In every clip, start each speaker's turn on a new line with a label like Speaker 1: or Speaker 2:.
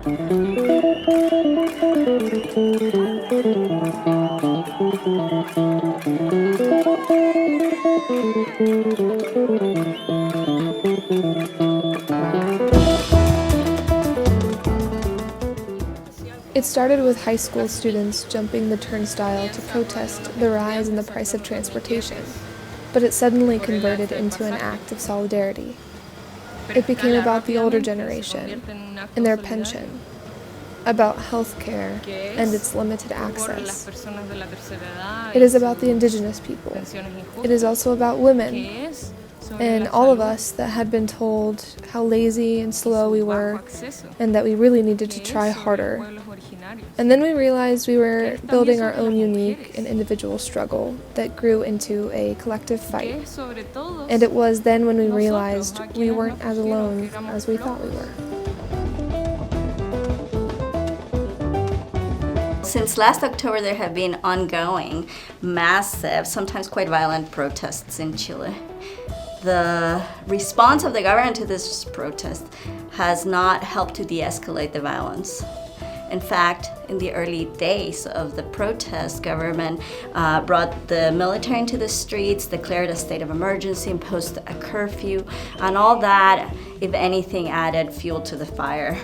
Speaker 1: It started with high school students jumping the turnstile to protest the rise in the price of transportation, but it suddenly converted into an act of solidarity. It became about the older generation and their pension, about health care and its limited access. It is about the indigenous people. It is also about women and all of us that had been told how lazy and slow we were and that we really needed to try harder. And then we realized we were building our own unique and individual struggle that grew into a collective fight. And it was then when we realized we weren't as alone as we thought we were.
Speaker 2: Since last October, there have been ongoing, massive, sometimes quite violent protests in Chile. The response of the government to this protest has not helped to de-escalate the violence. In fact, in the early days of the protest, government brought the military into the streets, declared a state of emergency, imposed a curfew, and all that, if anything, added fuel to the fire.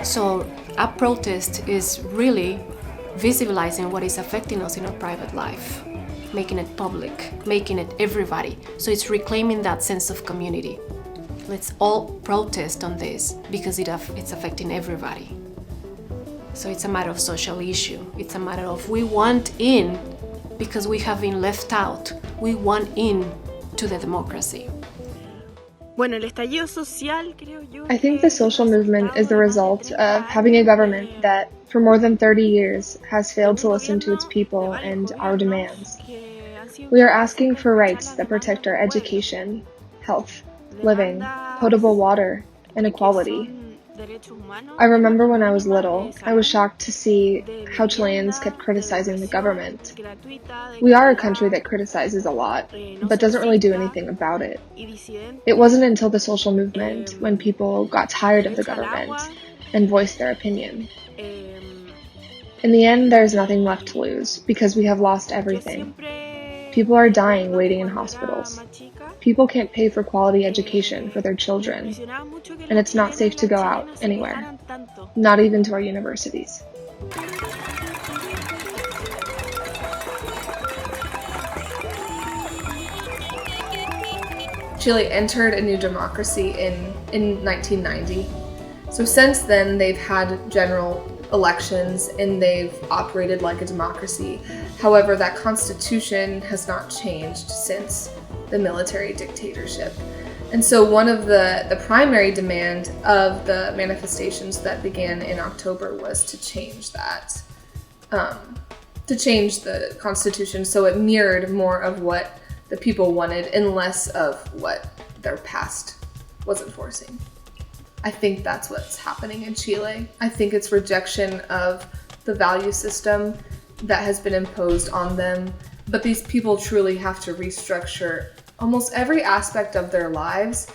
Speaker 3: So a protest is really visibilizing what is affecting us in our private life, making it public, making it everybody. So it's reclaiming that sense of community. Let's all protest on this because it's affecting everybody. So it's a matter of social issue. It's a matter of we want in because we have been left out. We want in to the democracy.
Speaker 1: I think the social movement is the result of having a government that, for more than 30 years, has failed to listen to its people and our demands. We are asking for rights that protect our education, health, living, potable water, and equality. I remember when I was little, I was shocked to see how Chileans kept criticizing the government. We are a country that criticizes a lot, but doesn't really do anything about it. It wasn't until the social movement when people got tired of the government and voiced their opinion. In the end, there's nothing left to lose because we have lost everything. People are dying waiting in hospitals. People can't pay for quality education for their children, and it's not safe to go out anywhere, not even to our universities. Chile entered a new democracy in 1990. So since then, they've had general elections and they've operated like a democracy. However, that constitution has not changed since the military dictatorship. And so one of the primary demand of the manifestations that began in October was to change that, to change the constitution so it mirrored more of what the people wanted and less of what their past was enforcing. I think that's what's happening in Chile. I think it's rejection of the value system that has been imposed on them. But these people truly have to restructure almost every aspect of their lives.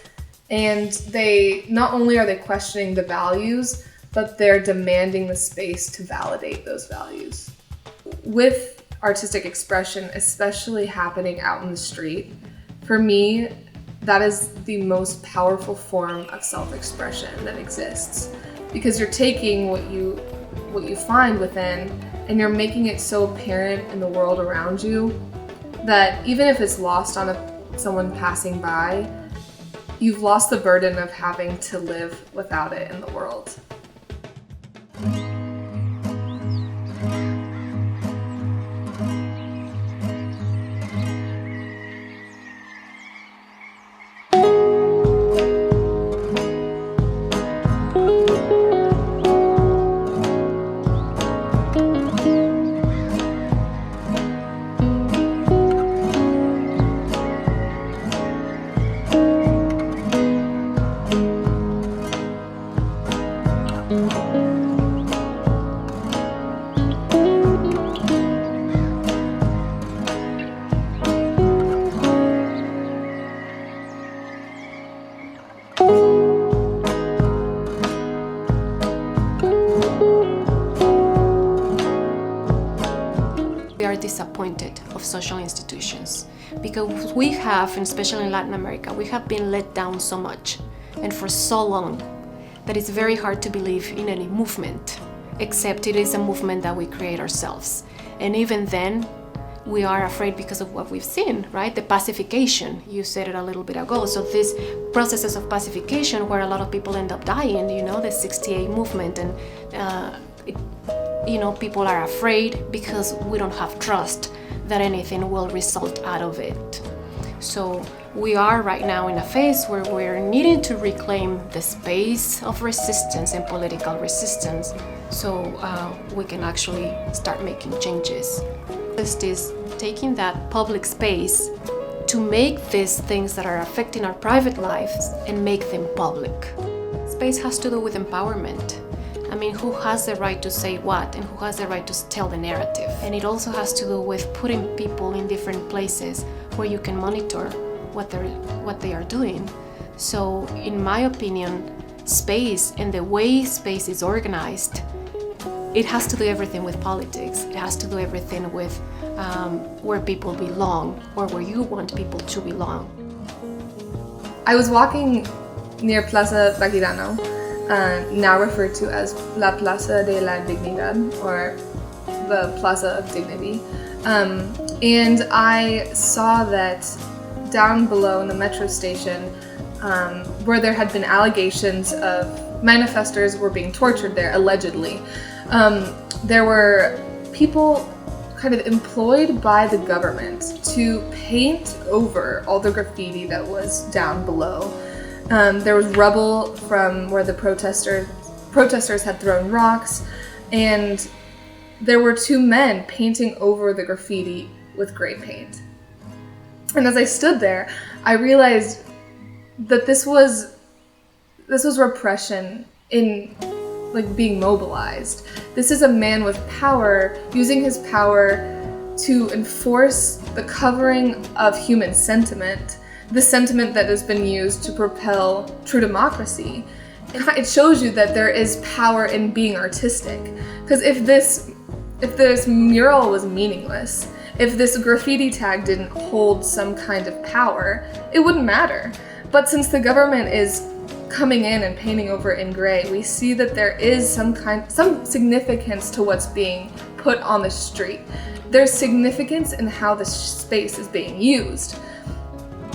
Speaker 1: And they not only are they questioning the values, but they're demanding the space to validate those values. With artistic expression, especially happening out in the street, for me, that is the most powerful form of self-expression that exists. Because you're taking what you find within and you're making it so apparent in the world around you that even if it's lost on someone passing by, you've lost the burden of having to live without it in the world.
Speaker 3: We are disappointed of social institutions because we have, and especially in Latin America, we have been let down so much and for so long that it's very hard to believe in any movement, except it is a movement that we create ourselves. And even then, we are afraid because of what we've seen, right? The pacification, you said it a little bit ago. So these processes of pacification where a lot of people end up dying, the 68 movement, and people are afraid because we don't have trust that anything will result out of it. So we are right now in a phase where we're needing to reclaim the space of resistance and political resistance so we can actually start making changes. First is taking that public space to make these things that are affecting our private lives and make them public. Space has to do with empowerment. I mean, who has the right to say what and who has the right to tell the narrative? And it also has to do with putting people in different places where you can monitor what they are doing. So in my opinion, space and the way space is organized, it has to do everything with politics. It has to do everything with where people belong or where you want people to belong.
Speaker 1: I was walking near Plaza Baquirano, now referred to as La Plaza de la Dignidad, or the Plaza of Dignity. And I saw that down below in the metro station, where there had been allegations of manifestors were being tortured there, allegedly. There were people kind of employed by the government to paint over all the graffiti that was down below. There was rubble from where the protesters had thrown rocks, and there were two men painting over the graffiti with gray paint. And as I stood there, I realized that this was repression in being mobilized. This is a man with power using his power to enforce the covering of human sentiment, the sentiment that has been used to propel true democracy. It shows you that there is power in being artistic. Because if this mural was meaningless, if this graffiti tag didn't hold some kind of power, it wouldn't matter. But since the government is coming in and painting over in gray, we see that there is some significance to what's being put on the street. There's significance in how the space is being used.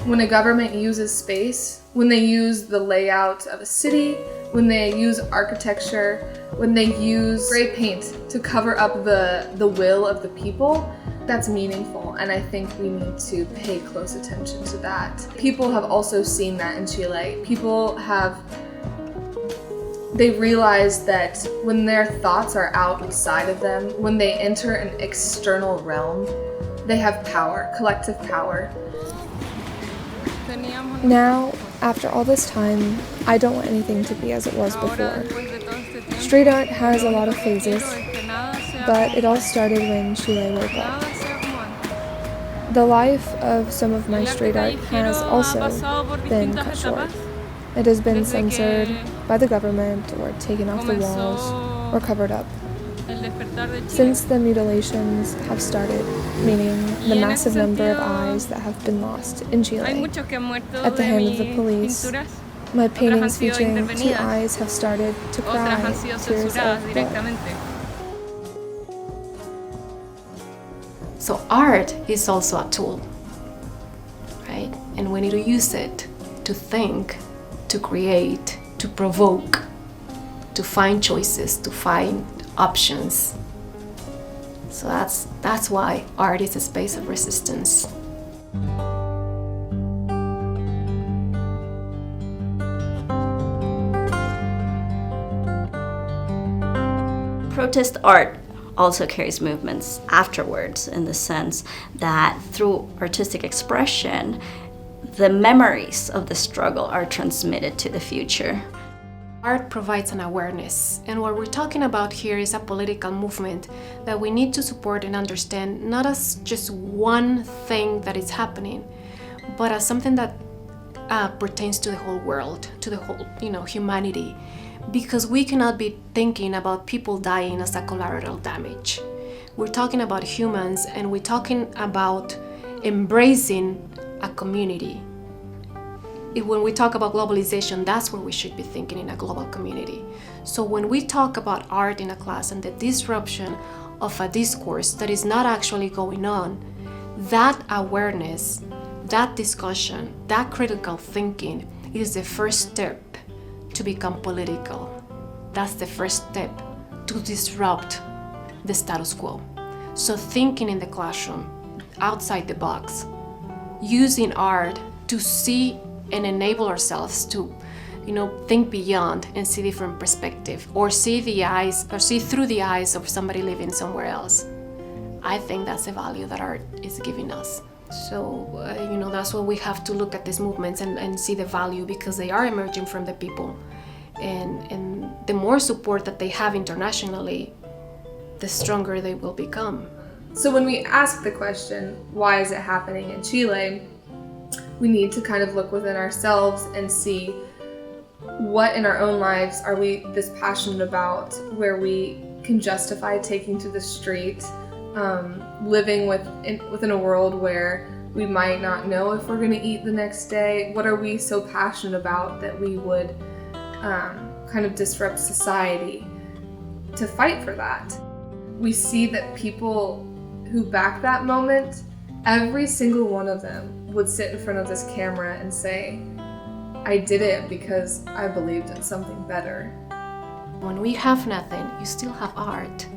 Speaker 1: When a government uses space, when they use the layout of a city, when they use architecture, when they use gray paint to cover up the will of the people, that's meaningful, and I think we need to pay close attention to that. People have also seen that in Chile. They realize that when their thoughts are outside of them, when they enter an external realm, they have power, collective power.
Speaker 4: Now, after all this time, I don't want anything to be as it was before. Street art has a lot of phases, but it all started when Chile woke up. The life of some of my street art has also been cut short. It has been censored by the government or taken off the walls or covered up. Since the mutilations have started, meaning the massive number of eyes that have been lost in Chile at the hand of the police, my paintings featuring two eyes have started to cry tears of blood.
Speaker 3: So art is also a tool, right? And we need to use it to think, to create, to provoke, to find choices, to find options. So that's why art is a space of resistance.
Speaker 2: Protest art also carries movements afterwards, in the sense that through artistic expression, the memories of the struggle are transmitted to the future.
Speaker 3: Art provides an awareness, and what we're talking about here is a political movement that we need to support and understand, not as just one thing that is happening, but as something that pertains to the whole world, to the whole, humanity, because we cannot be thinking about people dying as a collateral damage. We're talking about humans, and we're talking about embracing a community. When we talk about globalization, that's where we should be thinking, in a global community. So when we talk about art in a class and the disruption of a discourse that is not actually going on, that awareness, that discussion, that critical thinking is the first step to become political. That's the first step to disrupt the status quo. So thinking in the classroom, outside the box, using art to see and enable ourselves to, think beyond and see different perspective, or see through the eyes of somebody living somewhere else. I think that's the value that art is giving us. So, that's why we have to look at these movements and see the value, because they are emerging from the people. And the more support that they have internationally, the stronger they will become.
Speaker 1: So when we ask the question, why is it happening in Chile, we need to kind of look within ourselves and see what in our own lives are we this passionate about, where we can justify taking to the street, living within a world where we might not know if we're going to eat the next day. What are we so passionate about that we would kind of disrupt society to fight for that? We see that people who back that moment, every single one of them would sit in front of this camera and say, I did it because I believed in something better.
Speaker 3: When we have nothing, you still have art.